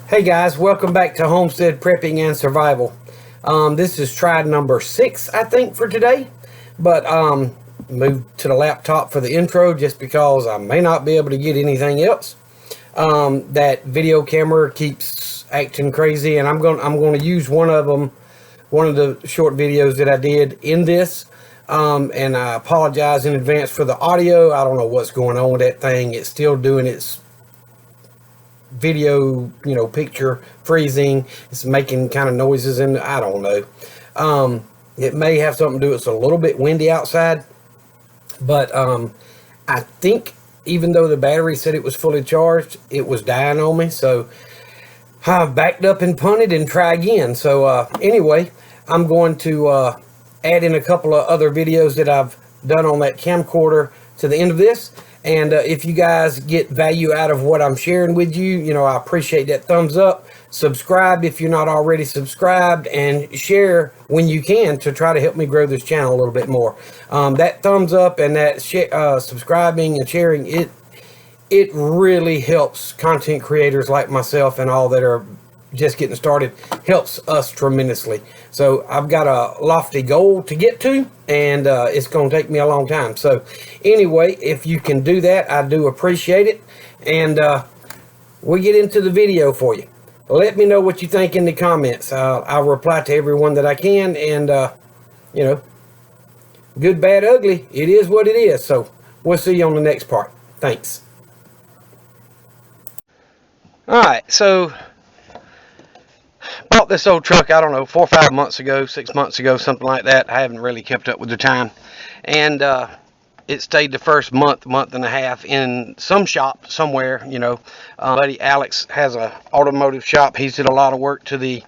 Hey guys, welcome back to Homestead Prepping and Survival. This is try number 6, I think, for today. But moved to the laptop for the intro just because I may not be able to get anything else. That video camera keeps acting crazy, and I'm going to use one of the short videos that I did in this. And I apologize in advance for the audio. I don't know what's going on with that thing. It's still doing its video, picture freezing. It's making kind of noises, and I don't know. It may have something to do with it's a little bit windy outside, but I think even though the battery said it was fully charged, it was dying on me. So I backed up and punted and try again. So anyway, I'm going to add in a couple of other videos that I've done on that camcorder to the end of this. And if you guys get value out of what I'm sharing with you, I appreciate that thumbs up. Subscribe if you're not already subscribed, and share when you can to try to help me grow this channel a little bit more. That thumbs up and that subscribing and sharing, it really helps content creators like myself and all that are just getting started. Helps us tremendously. So I've got a lofty goal to get to, and it's going to take me a long time. So anyway, if you can do that, I do appreciate it. And we get into the video for you. Let me know what you think in the comments. I'll reply to everyone that I can. And good, bad, ugly, it is what it is. So we'll see you on the next part. Thanks. All right, so bought this old truck, I don't know, 4 or 5 months ago, 6 months ago, something like that. I haven't really kept up with the time. And it stayed the first month and a half in some shop somewhere. Buddy Alex has a automotive shop. He's did a lot of work to the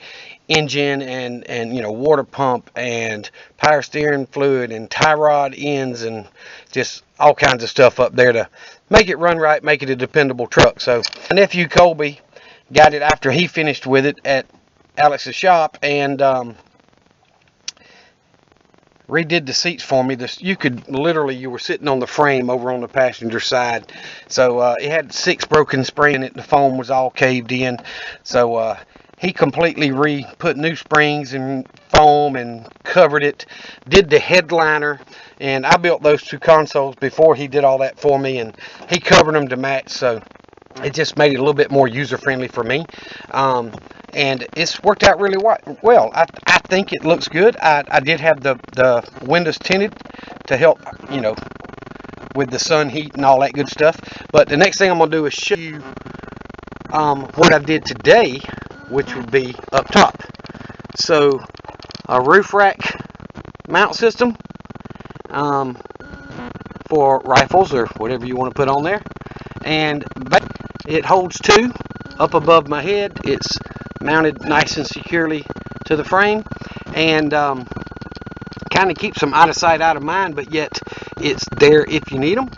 engine and water pump and power steering fluid and tie rod ends and just all kinds of stuff up there to make it run right, make it a dependable truck. So my nephew Colby got it after he finished with it at Alex's shop, and redid the seats for me. You were sitting on the frame over on the passenger side. So it had 6 broken springs in it. The foam was all caved in. So he completely put new springs and foam and covered it. Did the headliner, and I built those 2 consoles before he did all that for me, and he covered them to match. So it just made it a little bit more user-friendly for me. And it's worked out really well. I think it looks good. I did have the windows tinted to help, with the sun heat and all that good stuff. But the next thing I'm going to do is show you what I did today, which would be up top. So a roof rack mount system for rifles or whatever you want to put on there. And it holds 2 up above my head. It's mounted nice and securely to the frame, and kind of keeps them out of sight, out of mind, but yet it's there if you need them.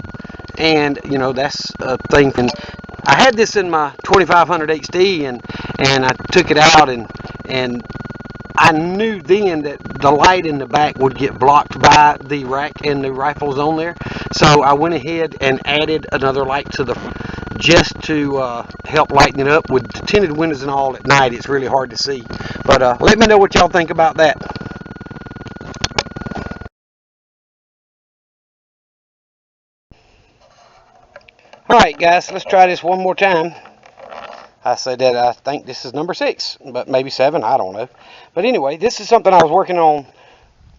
And that's a thing. And I had this in my 2500 HD, and I took it out, and I knew then that the light in the back would get blocked by the rack and the rifles on there. So I went ahead and added another light to just to help lighten it up. With the tinted windows and all at night, it's really hard to see. But let me know what y'all think about that. Alright guys, let's try this one more time. I said that I think this is number 6, but maybe 7, I don't know. But anyway, this is something I was working on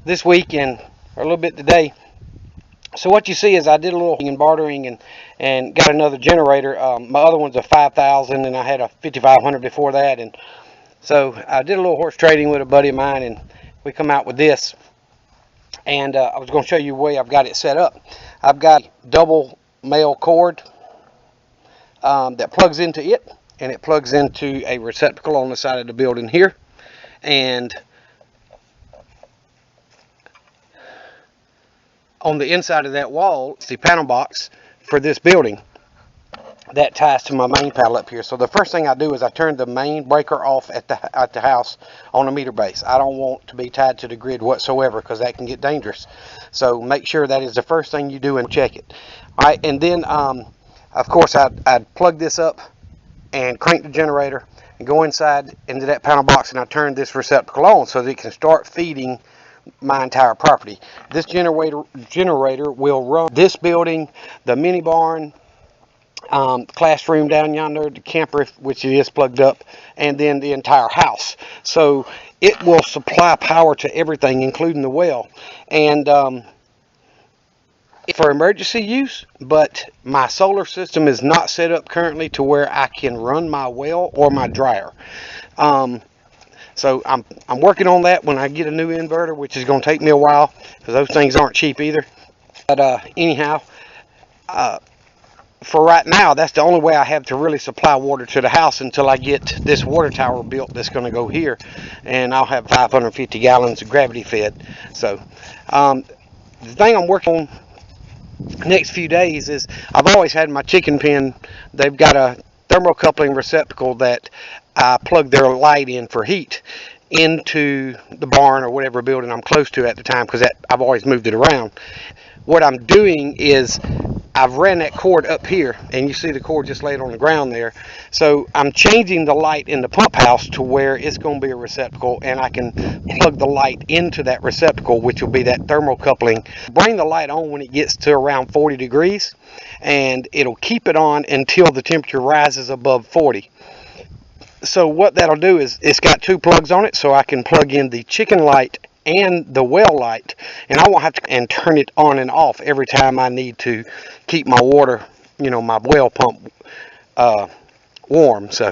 this week or a little bit today. So what you see is I did a little and bartering and got another generator. My other one's a 5000, and I had a 5500 before that. And so I did a little horse trading with a buddy of mine, and we come out with this. And I was going to show you the way I've got it set up. I've got double male cord that plugs into it, and it plugs into a receptacle on the side of the building here. And on the inside of that wall, it's the panel box for this building that ties to my main panel up here. So the first thing I do is I turn the main breaker off at the house on a meter base. I don't want to be tied to the grid whatsoever, because that can get dangerous. So make sure that is the first thing you do and check it. All right, and then of course I'd plug this up and crank the generator and go inside into that panel box, and I turn this receptacle on so that it can start feeding my entire property. This generator will run this building, the mini barn, classroom down yonder, the camper, which is plugged up, and then the entire house. So it will supply power to everything, including the well, and for emergency use. But my solar system is not set up currently to where I can run my well or my dryer. So I'm working on that when I get a new inverter, which is going to take me a while because those things aren't cheap either. But anyhow, for right now, that's the only way I have to really supply water to the house until I get this water tower built that's going to go here, and I'll have 550 gallons of gravity fed. So the thing I'm working on next few days is, I've always had my chicken pen, they've got a thermocoupling receptacle that I plug their light in for heat into the barn or whatever building I'm close to at the time, because I've always moved it around. What I'm doing is I've ran that cord up here, and you see the cord just laid on the ground there. So I'm changing the light in the pump house to where it's going to be a receptacle, and I can plug the light into that receptacle, which will be that thermocoupling. Bring the light on when it gets to around 40 degrees, and it'll keep it on until the temperature rises above 40. So what that'll do is, it's got two plugs on it, so I can plug in the chicken light and the well light, and I won't have to turn it on and off every time I need to keep my water, my well pump warm. So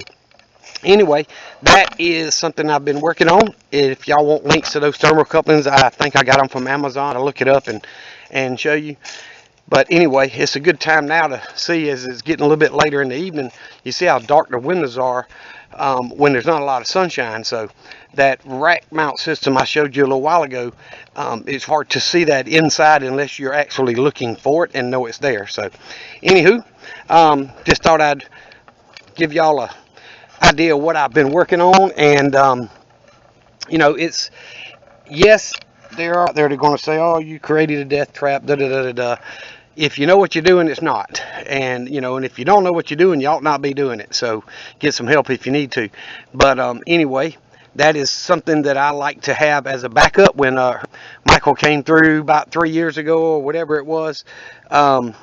anyway, that is something I've been working on. If y'all want links to those thermocouplings, I think I got them from Amazon. I'll look it up and show you. But anyway, it's a good time now to see, as it's getting a little bit later in the evening, you see how dark the windows are when there's not a lot of sunshine. So that rack mount system I showed you a little while ago, it's hard to see that inside unless you're actually looking for it and know it's there. So anywho, just thought I'd give y'all a idea of what I've been working on. And it's, yes, they're out there, they're going to say, oh, you created a death trap, da da da da da. If you know what you're doing, it's not. And and if you don't know what you're doing, you ought not be doing it. So get some help if you need to. But anyway, that is something that I like to have as a backup. When Michael came through about 3 years ago or whatever it was, my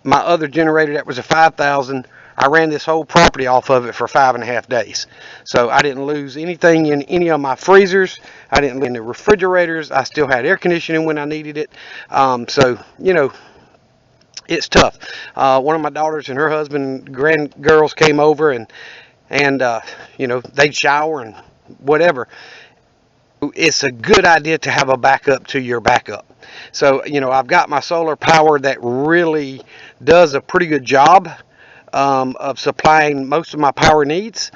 other generator that was a 5,000, I ran this whole property off of it for 5.5 days. So I didn't lose anything in any of my freezers. I didn't lose in the refrigerators. I still had air conditioning when I needed it. So, it's tough. One of my daughters and her husband, girls came over, and they'd shower and whatever. It's a good idea to have a backup to your backup. So, I've got my solar power that really does a pretty good job of supplying most of my power needs,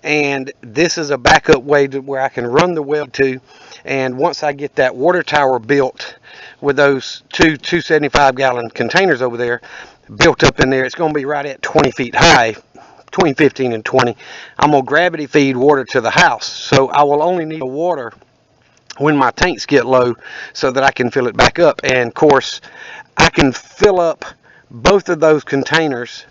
and this is a backup way to where I can run the well to. And once I get that water tower built with those two 275-gallon containers over there built up in there, it's going to be right at 20 feet high, between 15 and 20. I'm going to gravity feed water to the house, so I will only need the water when my tanks get low so that I can fill it back up. And of course, I can fill up both of those containers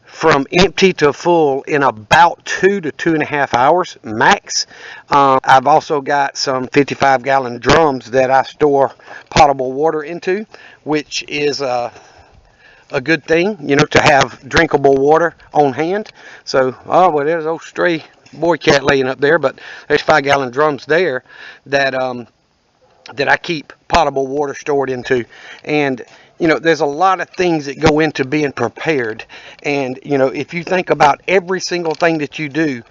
from empty to full in about 2 to 2.5 hours max. I've also got some 55-gallon drums that I store potable water into, which is a good thing, to have drinkable water on hand. So, there's old stray boy cat laying up there, but there's 5-gallon drums there that I keep potable water stored into. And there's a lot of things that go into being prepared. And, if you think about every single thing that you do,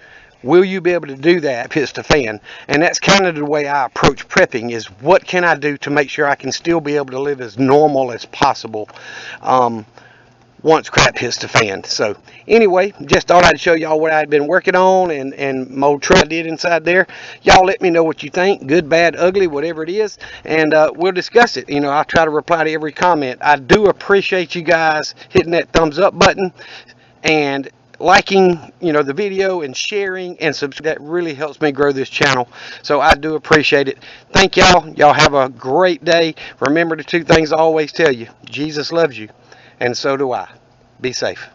will you be able to do that if it's the fan? And that's kind of the way I approach prepping, is what can I do to make sure I can still be able to live as normal as possible once crap hits the fan. So anyway, just thought I'd show y'all what I'd been working on and my old truck did inside there. Y'all let me know what you think, good, bad, ugly, whatever it is, and we'll discuss it. I'll try to reply to every comment. I do appreciate you guys hitting that thumbs up button and liking the video and sharing and subscribe. That really helps me grow this channel, so I do appreciate it. Thank y'all have a great day. Remember the two things I always tell you: Jesus loves you, and so do I. Be safe.